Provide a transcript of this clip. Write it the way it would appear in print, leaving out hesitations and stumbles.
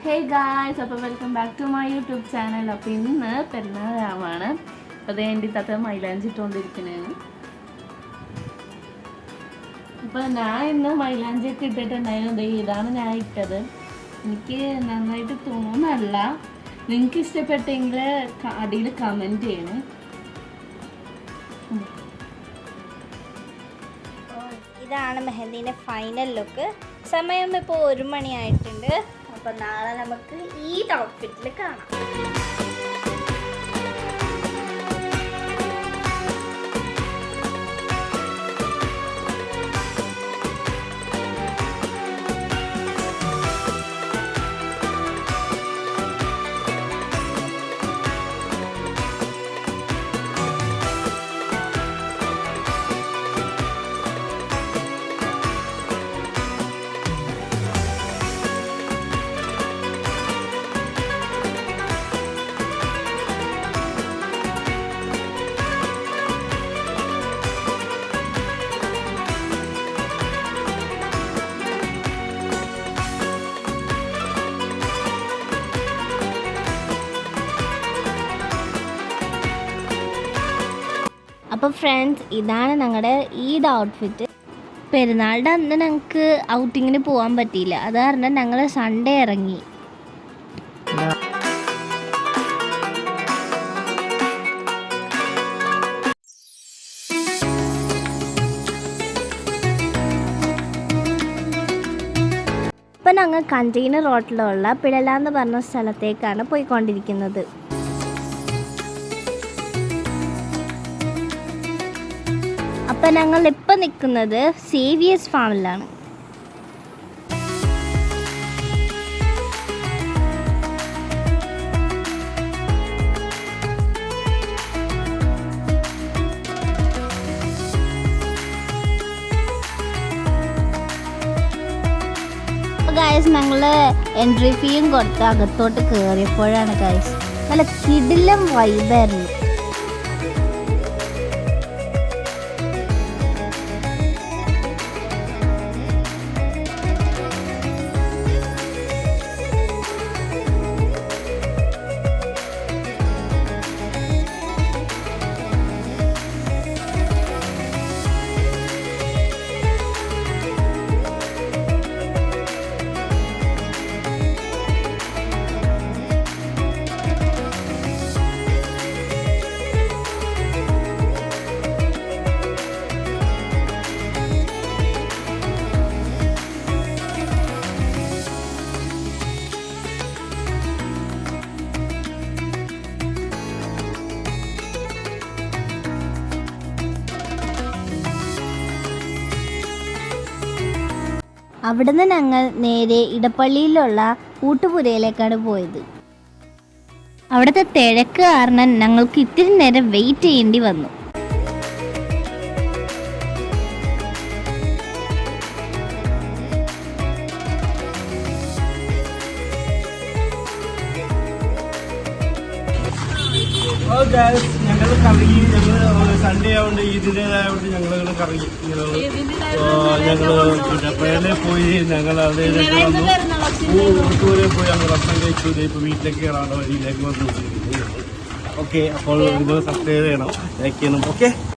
ഹേ guys, അപ്പോൾ welcome back to my YouTube channel. അപ്പോൾ ഇന്ന് പെരുന്നാളാണ്. അപ്പോൾ അതേ എൻ്റെ തത്ത മൈലാഞ്ചി ഇട്ടുകൊണ്ടിരിക്കുന്നതാണ്. അപ്പോൾ ഞാൻ ഇന്ന് മൈലാഞ്ചിയൊക്കെ ഇട്ടിട്ടുണ്ടായിരുന്നു. ഇതാണ് ഞാൻ ഇട്ടത്. എനിക്ക് നന്നായിട്ട് തോന്നല്ല. നിങ്ങൾക്ക് ഇഷ്ടപ്പെട്ടെങ്കിൽ അടിയിൽ കമൻറ്റ് ചെയ്യണേ. ഇതാണ് മെഹന്തിൻ്റെ ഫൈനൽ ലുക്ക്. സമയം ഇപ്പോൾ 1 മണിയായിട്ടുണ്ട്. അപ്പോൾ നാളെ നമുക്ക് ഈ ഔട്ട്ഫിറ്റിൽ കാണാം. അപ്പോൾ ഫ്രണ്ട്സ്, ഇതാണ് ഞങ്ങളുടെ ഈദ് ഔട്ട്ഫിറ്റ്. പെരുന്നാളുടെ അന്ന് ഞങ്ങൾക്ക് ഔട്ടിങ്ങിന് പോകാൻ പറ്റിയില്ല. അത് കാരണം ഞങ്ങൾ സൺഡേ ഇറങ്ങി. ഇപ്പം ഞങ്ങൾ കണ്ടെയ്നർ റോട്ടിലുള്ള പിഴല എന്ന് പറഞ്ഞ സ്ഥലത്തേക്കാണ് പോയിക്കൊണ്ടിരിക്കുന്നത്. അപ്പം ഞങ്ങൾ ഇപ്പം നിൽക്കുന്നത് സേവിയേഴ്സ് ഫാമിലാണ്. ഗായ്സ്, ഞങ്ങൾ എൻട്രി ഫീയും കൊടുത്ത് അകത്തോട്ട് കയറിയപ്പോഴാണ് ഗായ്സ് നല്ല കിടിലം വൈബായിരുന്നു. അവിടുന്ന് ഞങ്ങൾ നേരെ ഇടപ്പള്ളിയിലുള്ള ഊട്ടുപുരയിലേക്കാണ് പോയത്. അവിടുത്തെ തിരക്ക് കാരണം ഞങ്ങൾക്ക് ഇത്തിരി നേരം വെയിറ്റ് ചെയ്യേണ്ടി വന്നു. ഞങ്ങൾ കറങ്ങി. ഞങ്ങൾ സൺഡേ ആയതുകൊണ്ട് ഈദിൻ്റെതായതുകൊണ്ട് ഞങ്ങൾ കറങ്ങി. ഞങ്ങൾ പിന്നെ പേരെ പോയി. ഞങ്ങൾ അതിലേക്ക് വന്നു. ഊട്ടുവരെ പോയി ഞങ്ങൾ ഭക്ഷണം കഴിച്ചു. ഇപ്പോൾ വീട്ടിലേക്ക് കയറാനുള്ള വഴിയിലേക്ക് വന്നു. ഓക്കെ, അപ്പോൾ ഇത് സബ്സ്ക്രൈബ് ചെയ്യണം, ലൈക്ക് ചെയ്യണം. ഓക്കെ.